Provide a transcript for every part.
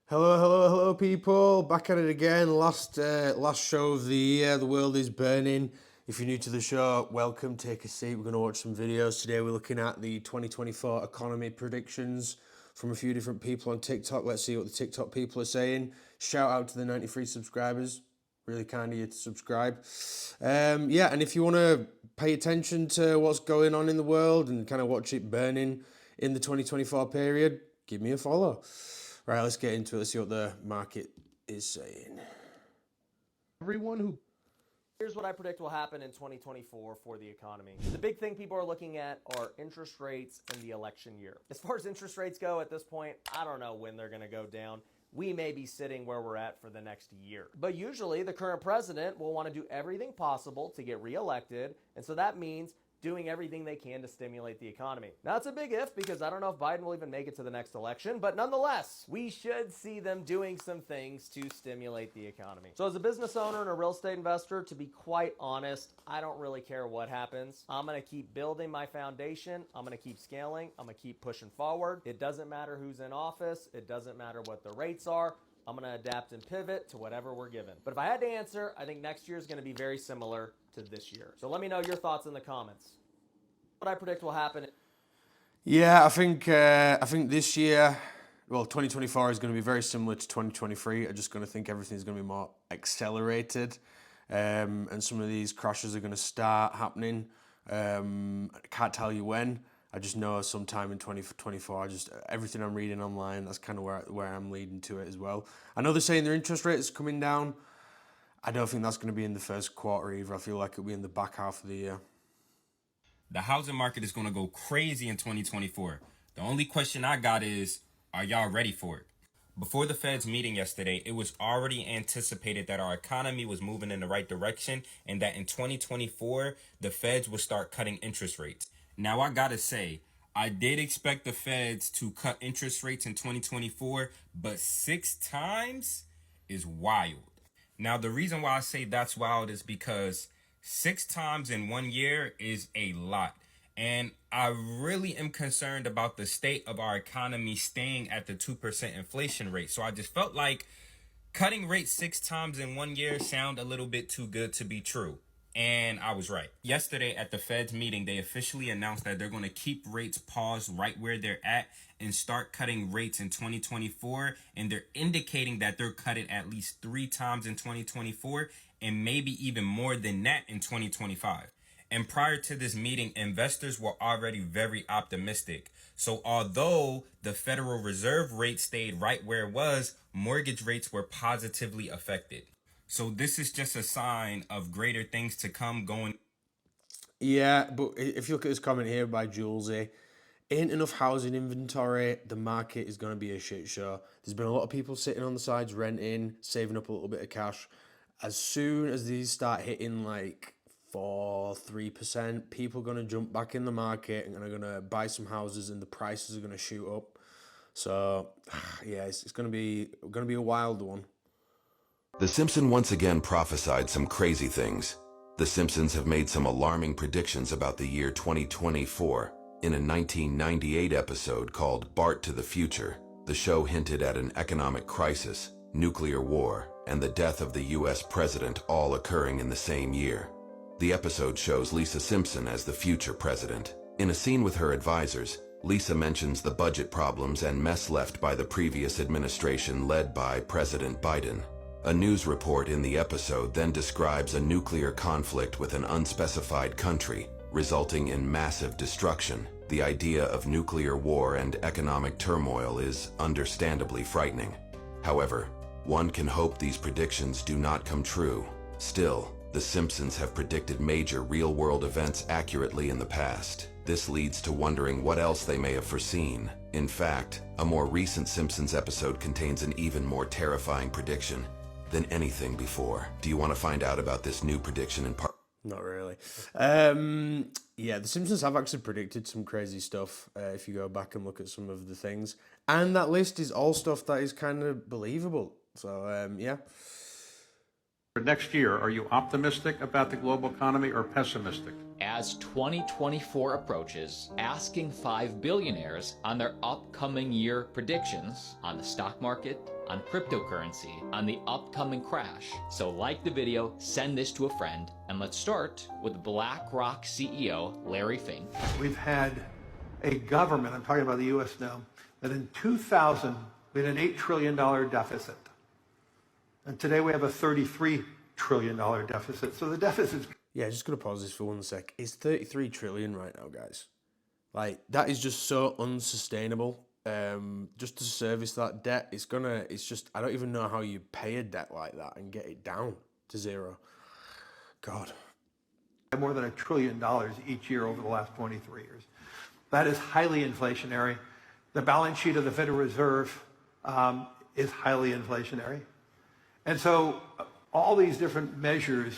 Hello, hello, hello, people! Back at it again. Last show of the year. The world is burning. If you're new to the show, welcome. Take a seat. We're going to watch some videos today. We're looking at the 2024 economy predictions from a few different people on TikTok. Let's see what the TikTok people are saying. Shout out to the 93 subscribers. Really kind of you to subscribe. Yeah, and if you want to pay attention to what's going on in the world and kind of watch it burning in the 2024 period, give me a follow. Right, let's get into it. Let's see what the market is saying. Everyone who Here's what I predict will happen in 2024 for the economy. The big thing people are looking at are interest rates in the election year. As far as interest rates go at this point, I don't know when they're going to go down. We may be sitting where we're at for the next year. But usually the current president will want to do everything possible to get reelected, and so that means doing everything they can to stimulate the economy. Now, it's a big if because I don't know if Biden will even make it to the next election, but nonetheless, we should see them doing some things to stimulate the economy. So as a business owner and a real estate investor, to be quite honest, I don't really care what happens. I'm going to keep building my foundation. I'm going to keep scaling. I'm going to keep pushing forward. It doesn't matter who's in office. It doesn't matter what the rates are. I'm going to adapt and pivot to whatever we're given. But if I had to answer, I think next year is going to be very similar to this year. So let me know your thoughts in the comments. What I predict will happen. Yeah, I think this year, well, 2024 is going to be very similar to 2023. I'm just going to think everything's going to be more accelerated, and some of these crashes are going to start happening. I can't tell you when. I just know sometime in 2024. Everything I'm reading online, that's kind of where I'm leading to it as well. I know they're saying their interest rate is coming down. I don't think that's going to be in the first quarter either. I feel like it'll be in the back half of the year. The housing market is going to go crazy in 2024. The only question I got is, are y'all ready for it? Before the Fed's meeting yesterday, it was already anticipated that our economy was moving in the right direction and that in 2024, the Feds would start cutting interest rates. Now, I gotta say, I did expect the Feds to cut interest rates in 2024, but 6 times is wild. Now, the reason why I say that's wild is because 6 times in 1 year is a lot. And I really am concerned about the state of our economy staying at the 2% inflation rate. So I just felt like cutting rates 6 times in 1 year sound a little bit too good to be true. And I was right. Yesterday at the Fed's meeting, they officially announced that they're going to keep rates paused right where they're at and start cutting rates in 2024. And they're indicating that they'll cut it at least 3 times in 2024 and maybe even more than that in 2025. And prior to this meeting, investors were already very optimistic. So although the Federal Reserve rate stayed right where it was, mortgage rates were positively affected. So this is just a sign of greater things to come going. Yeah, but if you look at this comment here by Julesy, ain't enough housing inventory, the market is going to be a shit show. There's been a lot of people sitting on the sides renting, saving up a little bit of cash. As soon as these start hitting like 3%, people are going to jump back in the market and are going to buy some houses and the prices are going to shoot up. So, yeah, it's going to be a wild one. The Simpsons once again prophesied some crazy things. The Simpsons have made some alarming predictions about the year 2024. In a 1998 episode called Bart to the Future, the show hinted at an economic crisis, nuclear war, and the death of the US president all occurring in the same year. The episode shows Lisa Simpson as the future president. In a scene with her advisors, Lisa mentions the budget problems and mess left by the previous administration led by President Biden. A news report in the episode then describes a nuclear conflict with an unspecified country, resulting in massive destruction. The idea of nuclear war and economic turmoil is understandably frightening. However, one can hope these predictions do not come true. Still, The Simpsons have predicted major real-world events accurately in the past. This leads to wondering what else they may have foreseen. In fact, a more recent Simpsons episode contains an even more terrifying prediction than anything before. Do you want to find out about this new prediction in part? Not really. Yeah, The Simpsons have actually predicted some crazy stuff if you go back and look at some of the things. And that list is all stuff that is kind of believable. So, yeah. for next year, are you optimistic about the global economy or pessimistic? as 2024 approaches, asking 5 billionaires on their upcoming year predictions on the stock market, on cryptocurrency, on the upcoming crash. So like the video, send this to a friend, and let's start with BlackRock CEO Larry Fink. We've had a government, I'm talking about the U.S. now, that in 2000 we had an $8 trillion deficit. And today we have a $33 trillion deficit. So the deficit's... Yeah, just gonna pause this for 1 sec. It's 33 trillion right now, guys. Like, that is just so unsustainable. Just to service that debt, it's just, I don't even know how you pay a debt like that and get it down to zero. God. More than $1 trillion each year over the last 23 years. That is highly inflationary. The balance sheet of the Federal Reserve is highly inflationary. And so all these different measures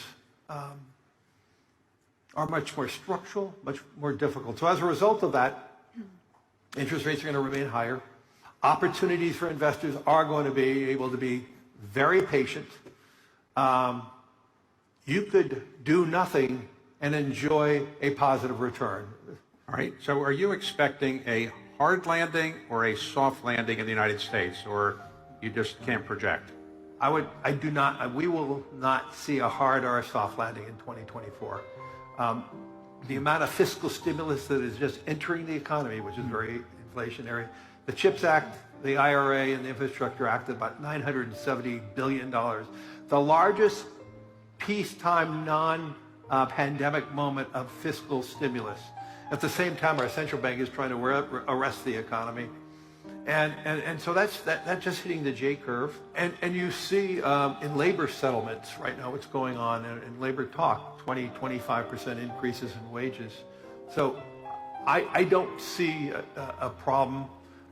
are much more structural, much more difficult. So as a result of that, interest rates are going to remain higher. Opportunities for investors are going to be able to be very patient. You could do nothing and enjoy a positive return. All right. So are you expecting a hard landing or a soft landing in the United States, or you just can't project? We will not see a hard or a soft landing in 2024. The amount of fiscal stimulus that is just entering the economy, which is very inflationary. The CHIPS Act, the IRA, and the Infrastructure Act, about $970 billion. The largest peacetime non-pandemic moment of fiscal stimulus. At the same time, our central bank is trying to arrest the economy. And so that's just hitting the J curve. And you see in labor settlements right now what's going on in labor talk, 25% increases in wages. So I don't see a problem,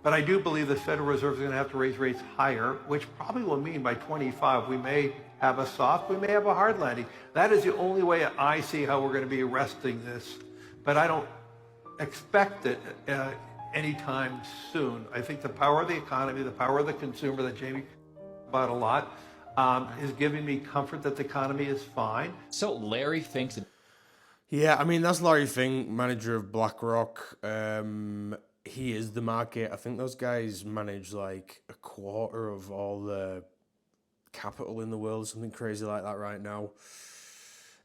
but I do believe the Federal Reserve is going to have to raise rates higher, which probably will mean by 25 we may have a soft, we may have a hard landing. That is the only way I see how we're going to be arresting this. But I don't expect it anytime soon. I think the power of the economy, the power of the consumer that Jamie about a lot, is giving me comfort that the economy is fine. So Larry Fink's... Yeah, I mean, that's Larry Fink, manager of BlackRock. He is the market. I think those guys manage like a quarter of all the capital in the world, something crazy like that right now.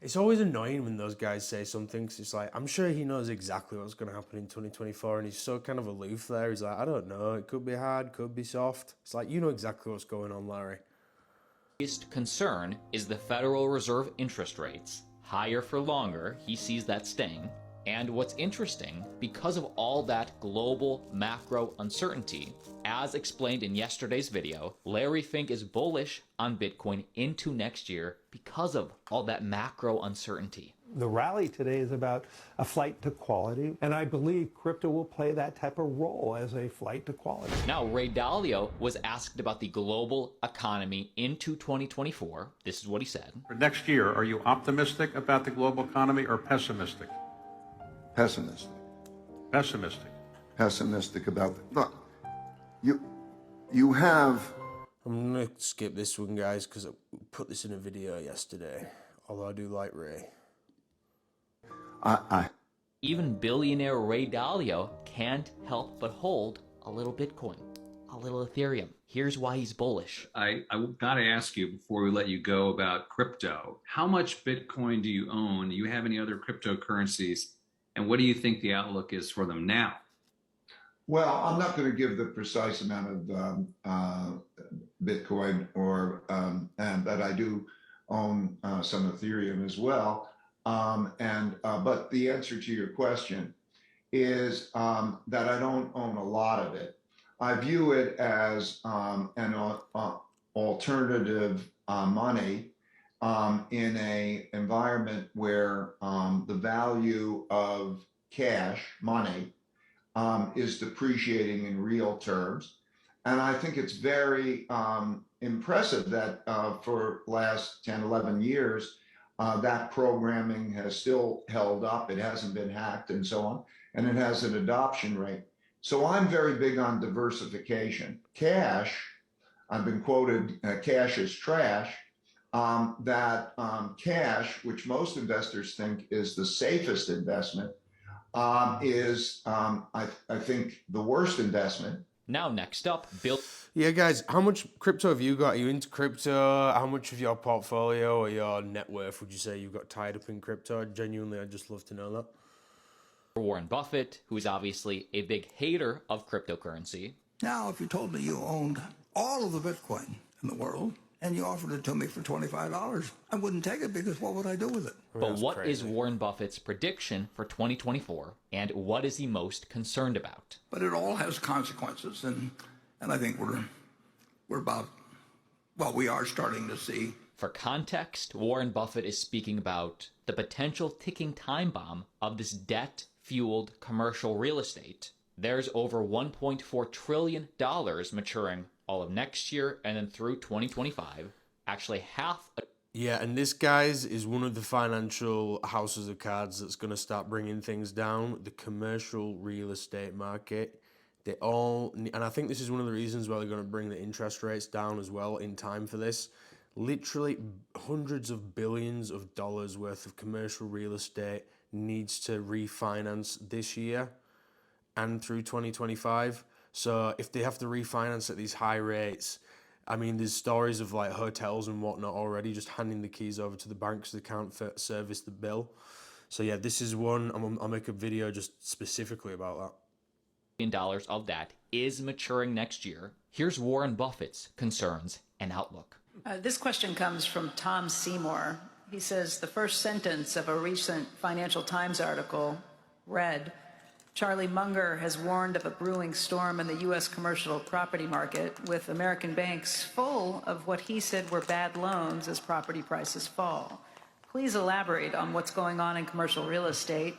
It's always annoying when those guys say something, because it's like, I'm sure he knows exactly what's going to happen in 2024, and he's so kind of aloof there. He's like, I don't know, it could be hard, could be soft. It's like, you know exactly what's going on, Larry. biggest concern is the Federal Reserve interest rates. Higher for longer, he sees that staying. And what's interesting, because of all that global macro uncertainty, as explained in yesterday's video, Larry Fink is bullish on Bitcoin into next year because of all that macro uncertainty. The rally today is about a flight to quality, and I believe crypto will play that type of role as a flight to quality. Now, Ray Dalio was asked about the global economy into 2024. This is what he said. For next year, are you optimistic about the global economy or pessimistic? Pessimistic. Pessimistic. Pessimistic about it. Look, you have... I'm going to skip this one, guys, because I put this in a video yesterday, although I do like Ray. Even billionaire Ray Dalio can't help but hold a little Bitcoin, a little Ethereum. Here's why he's bullish. I got to ask you before we let you go about crypto. How much Bitcoin do you own? Do you have any other cryptocurrencies? And what do you think the outlook is for them now? Well, I'm not going to give the precise amount of Bitcoin, but I do own some Ethereum as well. But the answer to your question is that I don't own a lot of it. I view it as an alternative money in an environment where the value of cash, money, is depreciating in real terms. And I think it's very impressive that for last 10, 11 years, that programming has still held up. It hasn't been hacked and so on, and it has an adoption rate. So I'm very big on diversification. Cash, I've been quoted, cash is trash. that cash, which most investors think is the safest investment, is, I think, the worst investment. Now, next up, Bill. Yeah, guys, how much crypto have you got? Are you into crypto? How much of your portfolio or your net worth would you say you've got tied up in crypto? Genuinely, I'd just love to know that. Warren Buffett, who is obviously a big hater of cryptocurrency. Now, if you told me you owned all of the Bitcoin in the world and you offered it to me for $25, I wouldn't take it because what would I do with it? But what is Warren Buffett's prediction for 2024, and what is he most concerned about? But it all has consequences, and I think we're about, well, we are starting to see. For context, Warren Buffett is speaking about the potential ticking time bomb of this debt-fueled commercial real estate. There's over $1.4 trillion maturing all of next year and then through 2025. Actually, half a Yeah, and this, guys, is one of the financial houses of cards that's going to start bringing things down. The commercial real estate market. They all, and I think this is one of the reasons why they're going to bring the interest rates down as well in time for this. Literally hundreds of billions of dollars worth of commercial real estate needs to refinance this year and through 2025. So if they have to refinance at these high rates, I mean, there's stories of like hotels and whatnot already just handing the keys over to the banks that can't service the bill. So yeah, this is one. I'll make a video just specifically about that. $1 of that is maturing next year. Here's Warren Buffett's concerns and outlook. This question comes from Tom Seymour. He says the first sentence of a recent Financial Times article read, Charlie Munger has warned of a brewing storm in the U.S. commercial property market, with American banks full of what he said were bad loans as property prices fall. Please elaborate on what's going on in commercial real estate.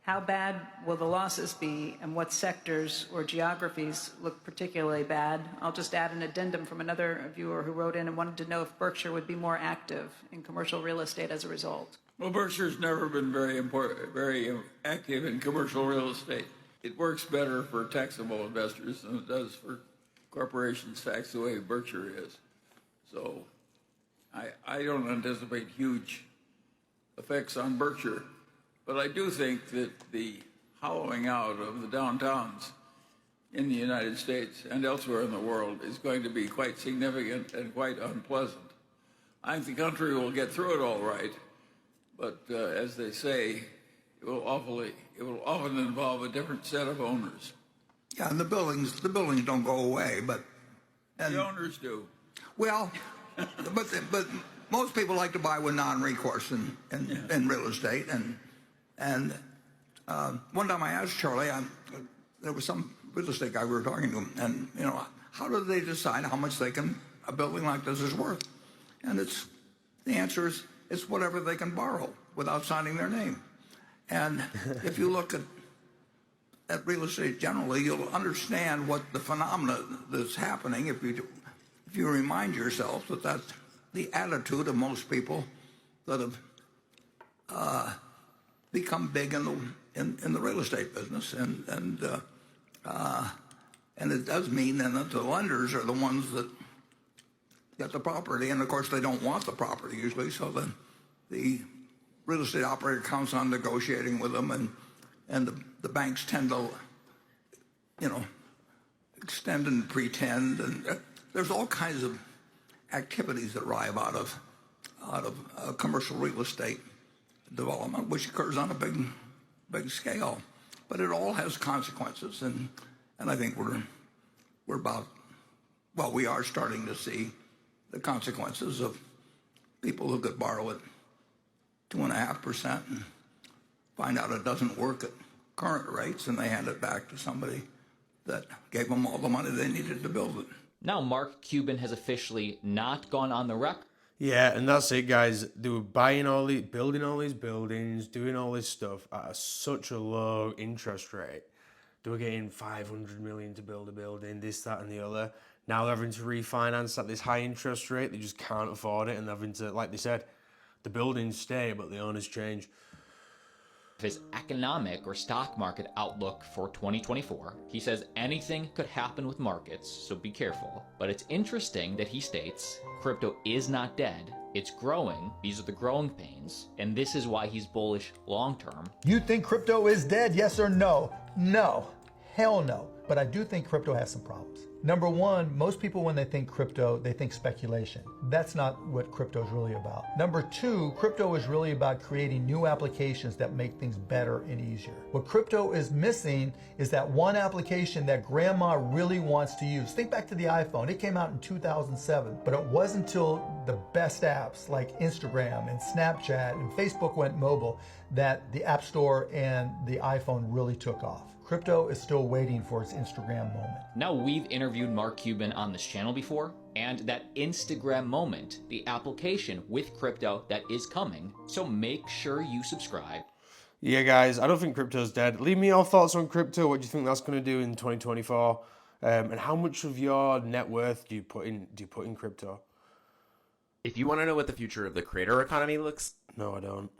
How bad will the losses be, and what sectors or geographies look particularly bad? I'll just add an addendum from another viewer who wrote in and wanted to know if Berkshire would be more active in commercial real estate as a result. Well, Berkshire's never been very active in commercial real estate. It works better for taxable investors than it does for corporations taxed the way Berkshire is. So I don't anticipate huge effects on Berkshire. But I do think that the hollowing out of the downtowns in the United States and elsewhere in the world is going to be quite significant and quite unpleasant. I think the country will get through it all right, but as they say, it will often involve a different set of owners. Yeah, and the buildings don't go away, but The owners do. Well, but most people like to buy with non-recourse in real estate, and one time I asked Charlie, there was some real estate guy we were talking to him, and how do they decide how much a building like this is worth? And the answer is it's whatever they can borrow without signing their name. And if you look at real estate generally, you'll understand what the phenomena that's happening if you remind yourself that that's the attitude of most people that have become big in the real estate business, and it does mean then that the lenders are the ones that get the property, and of course they don't want the property usually, so then the real estate operator counts on negotiating with them, and the banks tend to extend and pretend, and there's all kinds of activities that arrive out of commercial real estate development, which occurs on a big scale, but it all has consequences, and I think we're about, well, we are starting to see the consequences of people who could borrow at 2.5% and find out it doesn't work at current rates, and they hand it back to somebody that gave them all the money they needed to build it. Now Mark Cuban has officially not gone on the record. Yeah, and that's it, guys. They were building all these buildings, doing all this stuff at such a low interest rate. They were getting $500 million to build a building, this, that, and the other. Now they're having to refinance at this high interest rate. They just can't afford it, and they're having to, like they said, the buildings stay, but the owners change. his economic or stock market outlook for 2024. He says anything could happen with markets, so be careful. But it's interesting that he states crypto is not dead. It's growing. These are the growing pains. And this is why he's bullish long term. You think crypto is dead, yes or no? No. Hell no. But I do think crypto has some problems. Number one, most people when they think crypto, they think speculation. That's not what crypto is really about. Number two, crypto is really about creating new applications that make things better and easier. What crypto is missing is that one application that grandma really wants to use. Think back to the iPhone. It came out in 2007, but it wasn't until the best apps like Instagram and Snapchat and Facebook went mobile that the App Store and the iPhone really took off. Crypto is still waiting for its Instagram moment. Now, we've interviewed Mark Cuban on this channel before, and that Instagram moment, the application with crypto that is coming, so make sure you subscribe. Yeah, guys, I don't think crypto's dead. Leave me your thoughts on crypto. What do you think that's going to do in 2024? And how much of your net worth do you put in crypto? If you want to know what the future of the creator economy looks, No, I don't.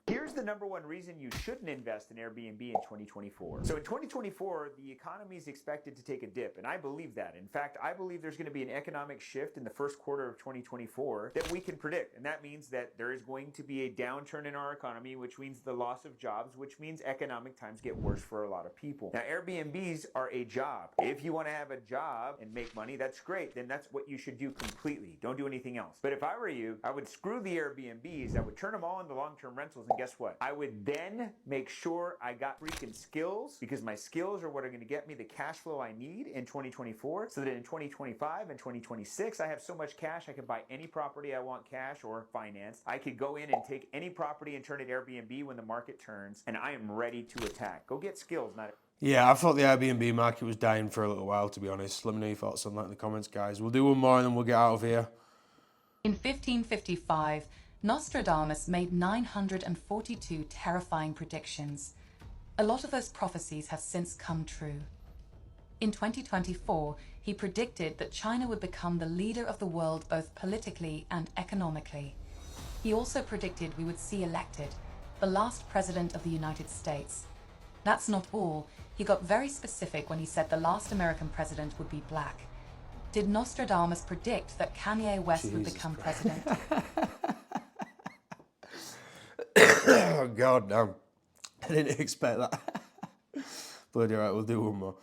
Here's the number one reason you shouldn't invest in Airbnb in 2024. So in 2024, the economy is expected to take a dip, and I believe that. In fact, I believe there's going to be an economic shift in the first quarter of 2024 that we can predict, and that means that there is going to be a downturn in our economy, which means the loss of jobs, which means economic times get worse for a lot of people. Now, Airbnbs are a job. If you want to have a job and make money, that's great. Then that's what you should do completely. Don't do anything else. But if I were you, I would screw the Airbnbs. I would turn them all into long-term rentals, and guess what? I would then make sure I got freaking skills, because my skills are what are going to get me the cash flow I need in 2024, so that in 2025 and 2026, I have so much cash I can buy any property I want cash or financed. I could go in and take any property and turn it Airbnb when the market turns, and I am ready to attack. Go get skills, not... Yeah, I thought the Airbnb market was dying for a little while, to be honest. Let me know your thoughts on that in the comments, guys. We'll do one more and then we'll get out of here. In 1555, Nostradamus made 942 terrifying predictions. A lot of those prophecies have since come true. In 2024, he predicted that China would become the leader of the world both politically and economically. He also predicted we would see elected the last president of the United States. That's not all. He got very specific when he said the last American president would be black. Did Nostradamus predict that Kanye West would become president? Oh, God, no. I didn't expect that. Bloody right, we'll do one more.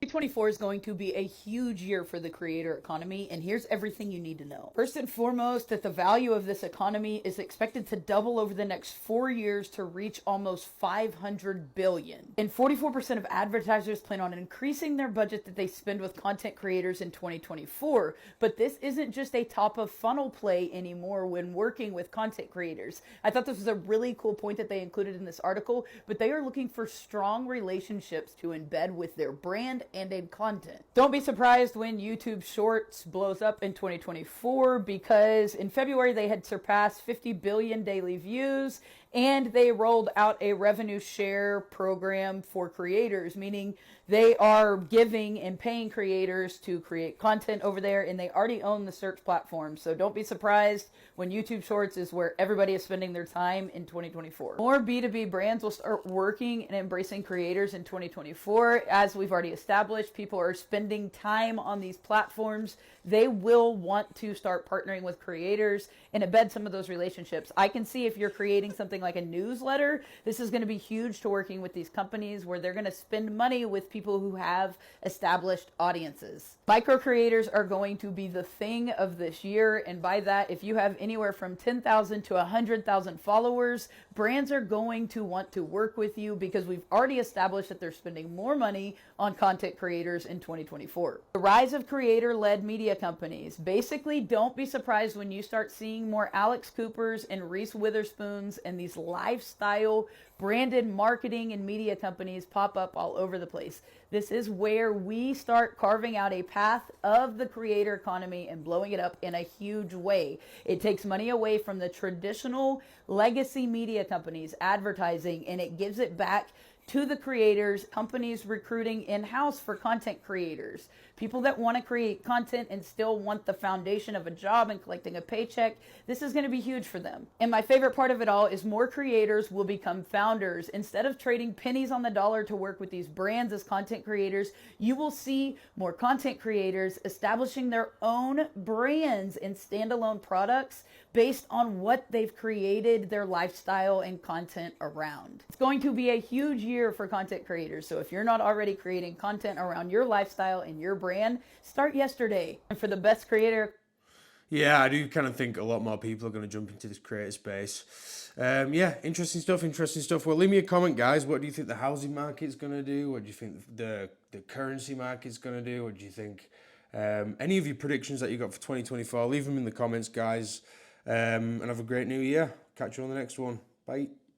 2024 is going to be a huge year for the creator economy, and here's everything you need to know. First and foremost, that the value of this economy is expected to double over the next 4 years to reach almost $500 billion. And 44% of advertisers plan on increasing their budget that they spend with content creators in 2024. But this isn't just a top of funnel play anymore when working with content creators. I thought this was a really cool point that they included in this article, but they are looking for strong relationships to embed with their brand and in content. Don't be surprised when YouTube Shorts blows up in 2024, because in February they had surpassed 50 billion daily views, and they rolled out a revenue share program for creators, meaning they are giving and paying creators to create content over there, and they already own the search platform. So don't be surprised when YouTube Shorts is where everybody is spending their time in 2024. More B2B brands will start working and embracing creators in 2024. As we've already established, people are spending time on these platforms. They will want to start partnering with creators and embed some of those relationships. I can see if you're creating something like a newsletter, this is going to be huge to working with these companies where they're going to spend money with people who have established audiences. Micro creators are going to be the thing of this year, and by that, if you have anywhere from 10,000 to 100,000 followers, brands are going to want to work with you because we've already established that they're spending more money on content creators in 2024. The rise of creator-led media companies. Basically, don't be surprised when you start seeing more Alex Coopers and Reese Witherspoons and these lifestyle branded marketing and media companies pop up all over the place. This is where we start carving out a path of the creator economy and blowing it up in a huge way. It takes money away from the traditional legacy media companies, advertising, and it gives it back to the creators, companies recruiting in-house for content creators, people that want to create content and still want the foundation of a job and collecting a paycheck, this is going to be huge for them. And my favorite part of it all is more creators will become founders. Instead of trading pennies on the dollar to work with these brands as content creators, you will see more content creators establishing their own brands and standalone products based on what they've created their lifestyle and content around. It's going to be a huge year for content creators. So if you're not already creating content around your lifestyle and your brand, start yesterday. And for the best creator, yeah, I do kind of think a lot more people are going to jump into this creator space. Yeah, interesting stuff. Well, leave me a comment, guys. What do you think the housing market's going to do? What do you think the currency market's going to do? What do you think? Any of your predictions that you got for 2024, leave them in the comments, guys. And have a great new year. Catch you on the next one. Bye.